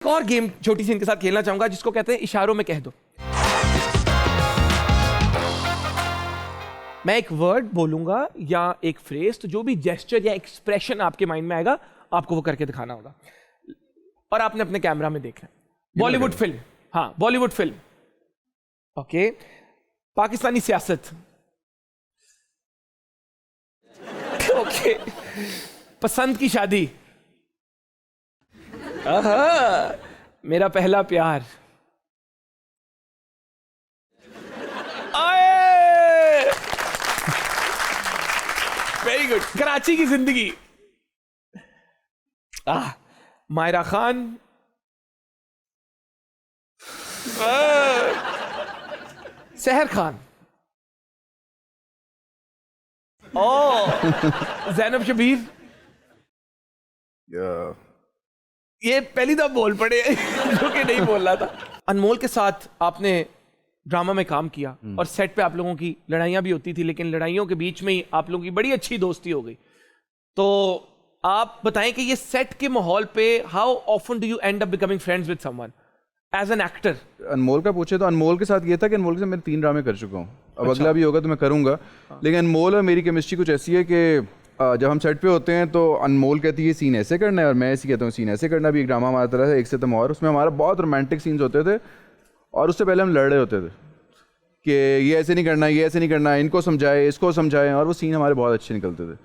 एक और गेम छोटी सी इनके साथ खेलना चाहूंगा जिसको कहते हैं इशारों में कह दो। मैं एक वर्ड बोलूंगा या एक फ्रेज, तो जो भी जेस्चर या एक्सप्रेशन आपके माइंड में आएगा आपको वो करके दिखाना होगा और आपने अपने कैमरा में देखना है। बॉलीवुड फिल्म, हाँ बॉलीवुड फिल्म, ओके। पाकिस्तानी सियासत, ओके। पसंद की शादी, मेरा पहला प्यार, वेरी गुड। कराची की जिंदगी, मायरा खान, सहर खान, ज़ैनब शबीर। ये पहली दफा बोल पड़े जो कि नहीं बोल रहा था। अनमोल के साथ आपने ड्रामा में काम किया और सेट पे आप लोगों की लड़ाइयां भी होती थी, लेकिन लड़ाइयों के बीच में ही आप लोगों की बड़ी अच्छी दोस्ती हो गई। तो आप बताएं कि ये सेट के माहौल पे how often do you end up becoming friends with someone as an actor? Anmol का पूछे तो अनमोल के साथ ये था कि अनमोल के साथ मैं 3 ड्रामे कर चुका हूँ। अब अगला भी होगा तो मैं करूँगा। लेकिन अनमोल और मेरी केमिस्ट्री कुछ ऐसी है कि जब हम सेट पे होते हैं तो अनमोल कहती है सीन ऐसे करना है और मैं ऐसे कहता हूँ सीन ऐसे करना। भी एक ड्रामा हमारा तरह है एक से तुम, और उसमें हमारा बहुत रोमांटिक सीन्स होते थे और उससे पहले हम लड़ रहे होते थे कि ये ऐसे नहीं करना, ये ऐसे नहीं करना, इनको समझाए, इसको समझाएं, और वो सीन हमारे बहुत अच्छे निकलते थे।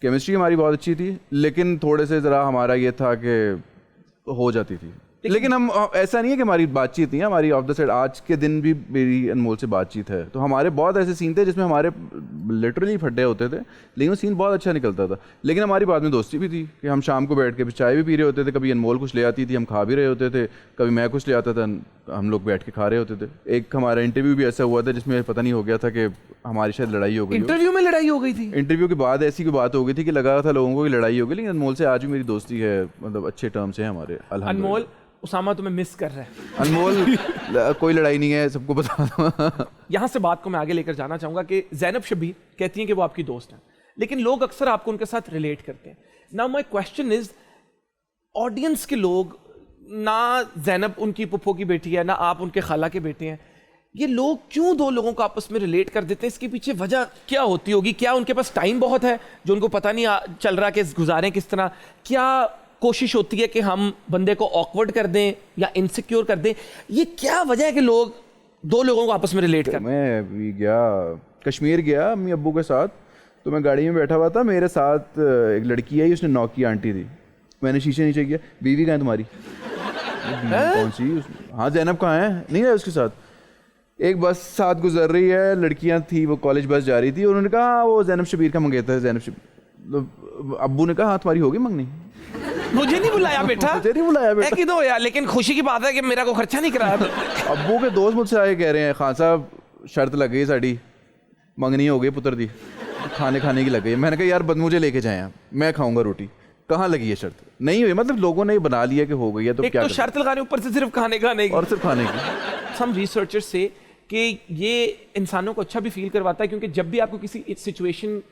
केमिस्ट्री हमारी बहुत अच्छी थी, लेकिन थोड़े से ज़रा हमारा ये था कि हो जाती थी। लेकिन हम ऐसा नहीं है कि हमारी बातचीत नहीं है, हमारी ऑफ द साइड आज के दिन भी मेरी अनमोल से बातचीत है। तो हमारे बहुत ऐसे सीन थे जिसमें हमारे लिटरली फड्डे होते थे, लेकिन वो सीन बहुत अच्छा निकलता था। लेकिन हमारी बाद में दोस्ती भी थी कि हम शाम को बैठ के चाय भी पी रहे होते थे, कभी अनमोल कुछ ले आती थी, हम खा भी रहे होते थे, कभी मैं कुछ ले आता था, हम लोग बैठ के खा रहे होते थे। एक हमारा इंटरव्यू भी ऐसा हुआ था जिसमें पता नहीं हो गया था कि हमारी शायद लड़ाई हो गई। इंटरव्यू में लड़ाई हो गई थी? इंटरव्यू के बाद ऐसी कोई बात हो गई थी कि लगा था लोगों को कि लड़ाई हो गई, लेकिन अनमोल से आज भी मेरी दोस्ती है, मतलब अच्छे टर्म्स हैं हमारे। अनमोल, उसामा तुम्हें मिस कर रहा है। अनमोल कोई लड़ाई नहीं है, सबको बता दो। यहाँ से बात को मैं आगे लेकर जाना चाहूंगा कि ज़ैनब शबीर कहती हैं कि वो आपकी दोस्त हैं, लेकिन लोग अक्सर आपको उनके साथ रिलेट करते हैं। Now my question is, audience के लोग, ना ज़ैनब उनकी पुप्पो की बेटी है, ना आप उनके खाला के बेटे हैं, ये लोग क्यों दो लोगों को आपस में रिलेट कर देते हैं? इसके पीछे वजह क्या होती होगी? क्या उनके पास टाइम बहुत है जो उनको पता नहीं चल रहा कि गुजारें किस तरह? क्या कोशिश होती है कि हम बंदे को ऑकवर्ड कर दें या इनसिक्योर कर दें? ये क्या वजह है कि लोग दो लोगों को आपस में रिलेट कर? मैं भी गया, कश्मीर गया अम्मी अब्बू के साथ, तो मैं गाड़ी में बैठा हुआ था, मेरे साथ एक लड़की आई, उसने नॉक की आंटी थी। मैंने शीशे नीचे किया, बीवी कहाँ है तुम्हारी? कौन सी? हाँ ज़ैनब कहाँ है? नहीं है उसके साथ। एक बस साथ गुजर रही है, लड़कियाँ थी, वो कॉलेज बस जा रही थी, उन्होंने कहा वो ज़ैनब शबीर का मंगेता है। ज़ैनब शबीर, अब्बू ने कहा हाँ तुम्हारी होगी मंगनी। मुझे नहीं बुलाया बेटा, मुझे नहीं बुलाया बेटा। कि दो यार, लेकिन खुशी की बात है कि मेरा को खर्चा नहीं कराया। अब्बू के दोस्त मुझसे आए कह रहे हैं खान साहब शर्त लग गई, साड़ी मंगनी हो गई पुत्र दी, खाने की लग गई। मैंने कहा यार बद मुझे लेके जाए, मैं खाऊंगा रोटी। कहाँ लगी है शर्त? नहीं हुई, मतलब लोगों ने बना लिया कि हो गई है तो क्या? तो शर्त लगाने ऊपर से सिर्फ खाने की और सिर्फ खाने की। सम रिसर्चर्स से कि ये इंसानों को अच्छा भी फील करवाता है, क्योंकि जब भी आपको किसी सिचुएशन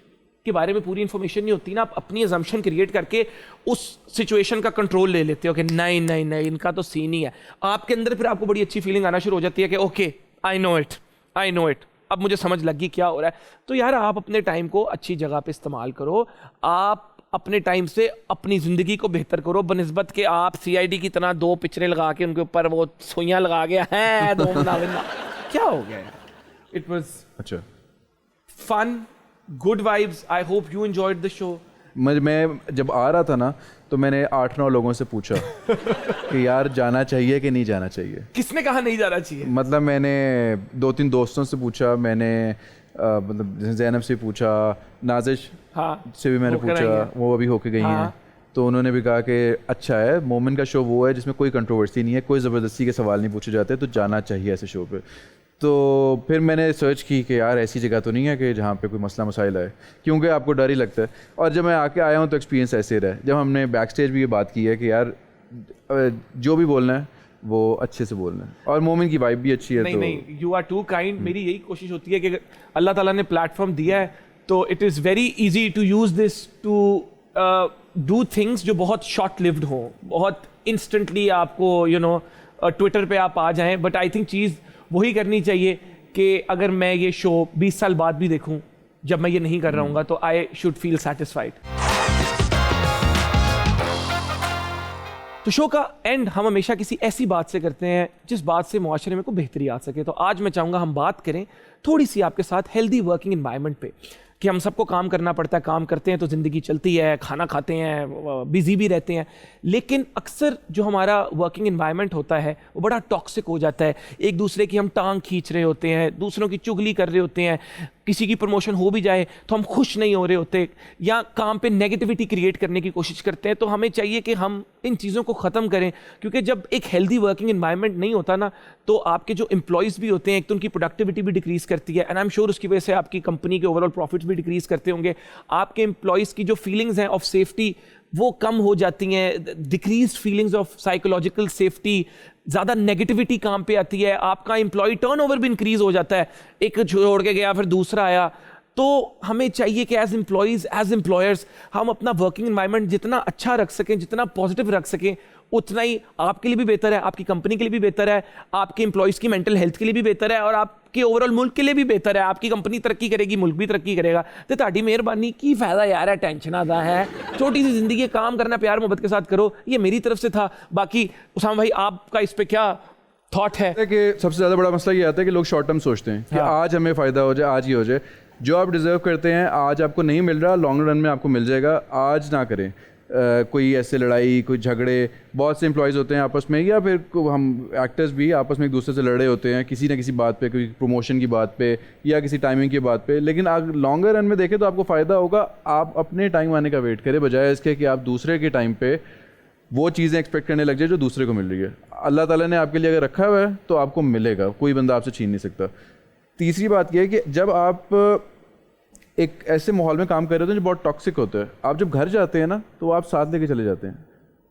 के बारे में पूरी इंफॉर्मेशन नहीं होती ना, आप अपनी अजम्पशन क्रिएट करके उस सिचुएशन का कंट्रोल ले लेते हो कि नहीं नहीं नहीं इनका तो सीन ही है। आपके अंदर फिर आपको बड़ी अच्छी फीलिंग आना शुरू हो जाती है कि ओके आई नो इट, अब मुझे समझ लगी क्या हो रहा है। तो यार आप अपने टाइम को अच्छी जगह पे इस्तेमाल करो, आप अपने टाइम से अपनी ज़िंदगी को बेहतर करो, बनिस्बत के आप CID की तरह 2 पिक्चरें लगा के उनके ऊपर वो सुइयाँ लगा गया है 2 महीना। क्या हो गया? इट वॉज अच्छा fun, good vibes, I hope you enjoyed the show. मैं जब आ रहा था ना तो मैंने 8-9 लोगों से पूछा कि यार जाना चाहिए कि नहीं जाना चाहिए। किसने कहा नहीं जाना चाहिए? मतलब मैंने 2-3 दोस्तों से पूछा, मैंने मतलब ज़ैनब से पूछा, नाजिश से भी मैंने पूछा, वो अभी होके गई हैं, तो उन्होंने भी कहा कि अच्छा है, मोमिन का शो वो है जिसमें कोई कंट्रोवर्सी नहीं है, कोई ज़बरदस्ती के सवाल नहीं पूछे जाते, तो जाना चाहिए ऐसे शो पे। तो फिर मैंने सर्च की कि यार ऐसी जगह तो नहीं है कि जहाँ पे कोई मसला मसाइल आए, क्योंकि आपको डर ही लगता है। और जब मैं आके आया हूँ तो एक्सपीरियंस ऐसे रहा। जब हमने बैक स्टेज भी ये बात की है कि यार जो भी बोलना है वो अच्छे से बोलना है, और मोमिन की वाइब भी अच्छी है। नहीं, यू आर टू काइंड। मेरी यही कोशिश होती है कि अल्लाह ताला ने प्लेटफॉर्म दिया है तो it is very easy to use this to do things जो बहुत शॉर्ट लिव्ड हो, बहुत इंस्टेंटली आपको ट्विटर पे आप आ जाएं, बट आई थिंक चीज़ वही करनी चाहिए कि अगर मैं ये शो 20 साल बाद भी देखूं, जब मैं ये नहीं कर रहा हूँ, तो आई शुड फील सेटिस्फाइड। तो शो का एंड हम हमेशा किसी ऐसी बात से करते हैं जिस बात से मुआशरे में को बेहतरी आ सके। तो आज मैं चाहूँगा हम बात करें थोड़ी सी आपके साथ हेल्दी वर्किंग एनवायरनमेंट पे, कि हम सबको काम करना पड़ता है, काम करते हैं तो ज़िंदगी चलती है, खाना खाते हैं, बिजी भी रहते हैं, लेकिन अक्सर जो हमारा वर्किंग एनवायरनमेंट होता है वो बड़ा टॉक्सिक हो जाता है। एक दूसरे की हम टांग खींच रहे होते हैं, दूसरों की चुगली कर रहे होते हैं, किसी की प्रमोशन हो भी जाए तो हम खुश नहीं हो रहे होते, या काम पे नेगेटिविटी क्रिएट करने की कोशिश करते हैं। तो हमें चाहिए कि हम इन चीज़ों को ख़त्म करें, क्योंकि जब एक हेल्दी वर्किंग एनवायरनमेंट नहीं होता ना, तो आपके जो एम्प्लॉयज़ भी होते हैं, एक तो उनकी प्रोडक्टिविटी भी डिक्रीज़ करती है, एंड आई एम श्योर उसकी वजह से आपकी कंपनी के ओवरऑल प्रॉफिट्स भी डिक्रीज़ करते होंगे। आपके एम्प्लॉयज़ की जो फीलिंग्स हैं ऑफ सेफ्टी वो कम हो जाती हैं, decrease feelings of psychological safety, ज़्यादा नेगेटिविटी काम पे आती है, आपका एम्प्लॉय टर्नओवर भी इंक्रीज हो जाता है, एक छोड़ के गया फिर दूसरा आया। तो हमें चाहिए कि एज एम्प्लॉयज़, एज एम्प्लॉयर्स, हम अपना वर्किंग एनवायरनमेंट जितना अच्छा रख सकें, जितना पॉजिटिव रख सकें, उतना ही आपके लिए भी बेहतर है, आपकी कंपनी के लिए भी बेहतर है, आपके एम्प्लॉयज़ की मेंटल हेल्थ के लिए भी बेहतर है, और आपके ओवरऑल मुल्क के लिए भी बेहतर है। आपकी कंपनी तरक्की करेगी, मुल्क भी तरक्की करेगा। तो ताड़ी मेहरबानी की फ़ायदा यार है, टेंशन आता है, छोटी सी ज़िंदगी, काम करना प्यार मोहब्बत के साथ करो। ये मेरी तरफ से था। बाकी उसामा भाई, आपका इस पर क्या थॉट है? कि सबसे ज़्यादा बड़ा मसला ये आता है कि लोग शॉर्ट टर्म सोचते हैं कि आज हमें फ़ायदा हो जाए, आज ही हो जाए। जो आप डिज़र्व करते हैं आज आपको नहीं मिल रहा, लॉन्ग रन में आपको मिल जाएगा। आज ना करें कोई ऐसे लड़ाई, कोई झगड़े। बहुत से एम्प्लॉयज़ होते हैं आपस में, या फिर हम एक्टर्स भी आपस में एक दूसरे से लड़े होते हैं किसी ना किसी बात पे, कोई प्रमोशन की बात पे या किसी टाइमिंग की बात पे। लेकिन आप लॉन्गर रन में देखें तो आपको फ़ायदा होगा। आप अपने टाइम आने का वेट करें, बजाय इसके कि आप दूसरे के टाइम पे वो चीज़ें एक्सपेक्ट करने लग जाए जो दूसरे को मिल रही है। अल्लाह ताला ने आपके लिए अगर रखा हुआ है तो आपको मिलेगा, कोई बंदा आपसे छीन नहीं सकता। तीसरी बात यह है कि जब आप एक ऐसे माहौल में काम कर रहे होते हैं जो बहुत टॉक्सिक होता है, आप जब घर जाते हैं ना तो आप साथ लेके चले जाते हैं,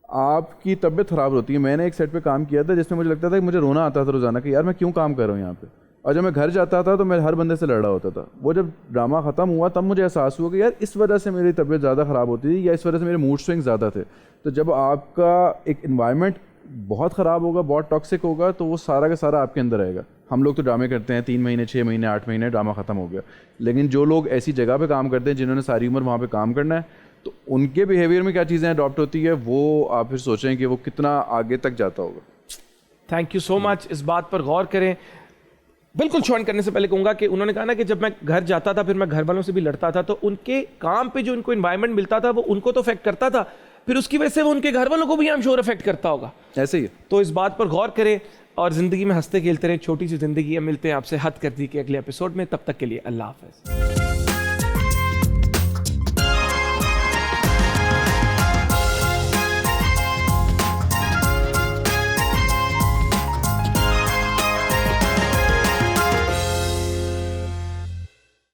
आपकी तबीयत ख़राब होती है। मैंने एक सेट पे काम किया था जिसमें मुझे लगता था कि मुझे रोना आता था रोज़ाना कि यार मैं क्यों काम कर रहा हूँ यहाँ पे। और जब मैं घर जाता था तो मैं हर बंदे से लड़ रहा होता था। वो जब ड्रामा ख़त्म हुआ तब मुझे एहसास हुआ कि यार इस वजह से मेरी तबीयत ज़्यादा ख़राब होती थी, या इस वजह से मेरे मूड स्विंग ज़्यादा थे। तो जब आपका एक इन्वायरमेंट बहुत ख़राब होगा, बहुत टॉक्सिक होगा, तो वो सारा का सारा आपके अंदर आएगा। हम लोग तो ड्रामे करते हैं 3 महीने, 6 महीने, 8 महीने, ड्रामा ख़त्म हो गया। लेकिन जो लोग ऐसी जगह पे काम करते हैं जिन्होंने सारी उम्र वहाँ पे काम करना है, तो उनके बिहेवियर में क्या चीज़ें अडॉप्ट होती है, वो आप फिर सोचें कि वो कितना आगे तक जाता होगा। Thank you so much. इस बात पर गौर करें। बिल्कुल ज्वाइन करने से पहले कहूँगा कि उन्होंने कहा ना कि जब मैं घर जाता था फिर मैं घर वालों से भी लड़ता था, तो उनके काम पे जो उनको इन्वायरमेंट मिलता था वो उनको तो अफेक्ट करता था, फिर उसकी वजह से वो उनके घर वालों को भी आई एम श्योर अफेक्ट करता होगा। ऐसे ही। तो इस बात पर गौर करें और ज़िंदगी में हंसते खेलते रहें। छोटी सी ज़िंदगी है। मिलते हैं आपसे हद कर दी के अगले एपिसोड में। तब तक के लिए अल्लाह हाफ़िज़।